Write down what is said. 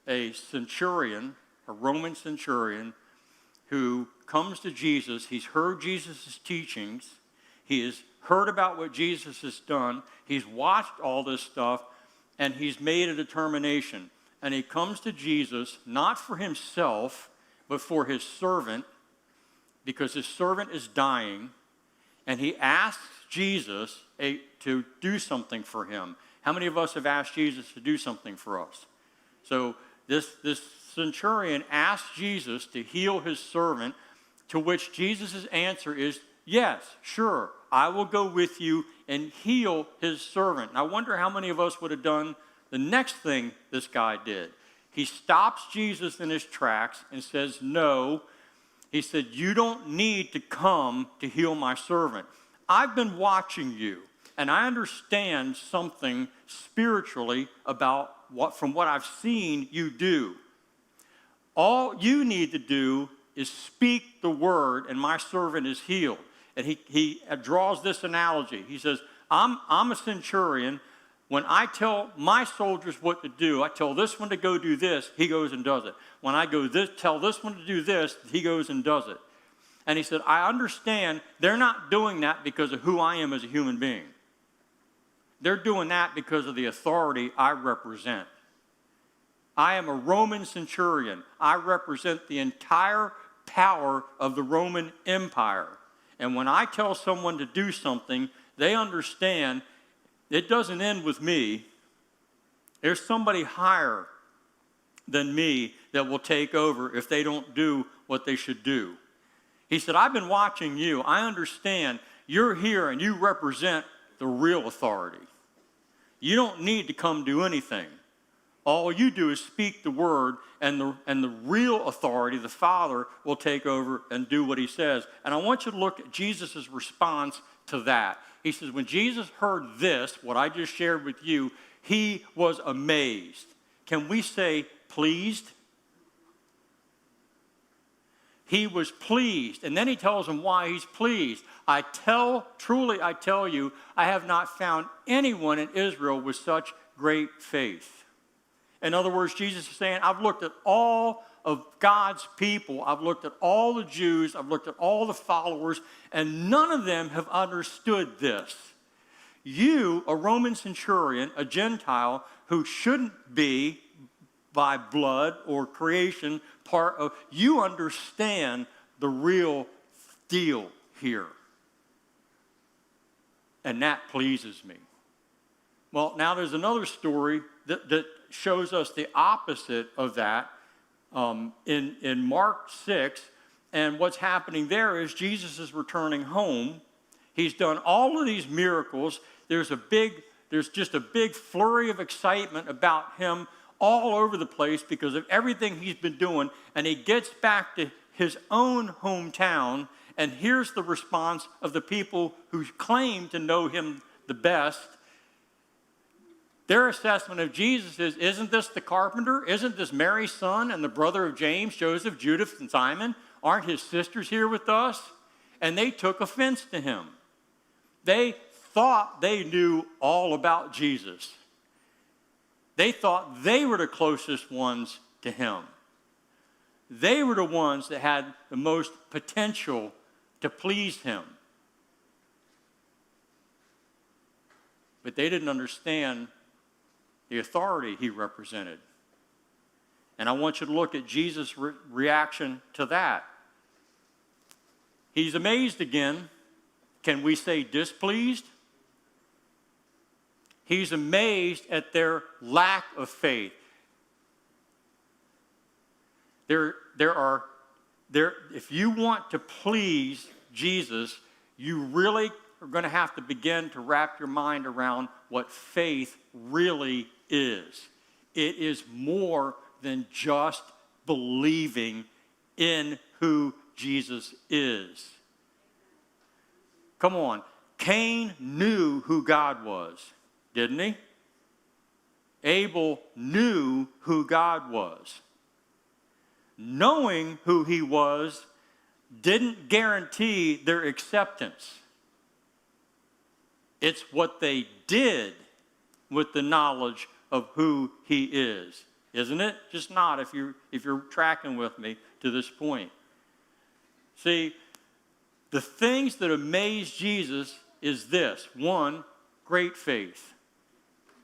a centurion, a Roman centurion, who comes to Jesus. He's heard Jesus' teachings. He has heard about what Jesus has done. He's watched all this stuff, and he's made a determination. And he comes to Jesus, not for himself, but for his servant, because his servant is dying. And he asks Jesus to do something for him. How many of us have asked Jesus to do something for us? So this centurion asked Jesus to heal his servant, to which Jesus' answer is, yes, sure, I will go with you and heal his servant. And I wonder how many of us would have done the next thing this guy did. He stops Jesus in his tracks and says, no. He said, you don't need to come to heal my servant. I've been watching you, and I understand something spiritually about from what I've seen you do. All you need to do is speak the word, and my servant is healed. And he draws this analogy. He says, I'm a centurion. When I tell my soldiers what to do, I tell this one to go do this, he goes and does it. When I tell this one to do this, he goes and does it. And he said, I understand they're not doing that because of who I am as a human being. They're doing that because of the authority I represent. I am a Roman centurion. I represent the entire power of the Roman Empire. And when I tell someone to do something, they understand it doesn't end with me. There's somebody higher than me that will take over if they don't do what they should do. He said, I've been watching you. I understand you're here and you represent the real authority. You don't need to come do anything. All you do is speak the word, and the real authority, the Father, will take over and do what he says. And I want you to look at Jesus' response to that. He says, when Jesus heard this, what I just shared with you, he was amazed. Can we say pleased? He was pleased. And then he tells him why he's pleased. Truly I tell you, I have not found anyone in Israel with such great faith. In other words, Jesus is saying, I've looked at all of God's people. I've looked at all the Jews. I've looked at all the followers, and none of them have understood this. You, a Roman centurion, a Gentile, who shouldn't be by blood or creation part of, you understand the real deal here. And that pleases me. Well, now there's another story that shows us the opposite of that in Mark 6. And what's happening there is Jesus is returning home. He's done all of these miracles. There's just a big flurry of excitement about him all over the place because of everything he's been doing. And he gets back to his own hometown, and here's the response of the people who claim to know him the best. Their assessment of Jesus is, isn't this the carpenter? Isn't this Mary's son and the brother of James, Joseph, Judas, and Simon? Aren't his sisters here with us? And they took offense to him. They thought they knew all about Jesus. They thought they were the closest ones to him. They were the ones that had the most potential to please him. But they didn't understand the authority he represented. And I want you to look at Jesus' reaction to that. He's amazed again. Can we say displeased? He's amazed at their lack of faith. If you want to please Jesus, you really are going to have to begin to wrap your mind around what faith really is. It is more than just believing in who Jesus is. Come on. Cain knew who God was, didn't he? Abel knew who God was. Knowing who he was didn't guarantee their acceptance. It's what they did with the knowledge of who he is isn't it? Just nod if you're tracking with me to this point. See, the things that amaze Jesus is this. One, great faith.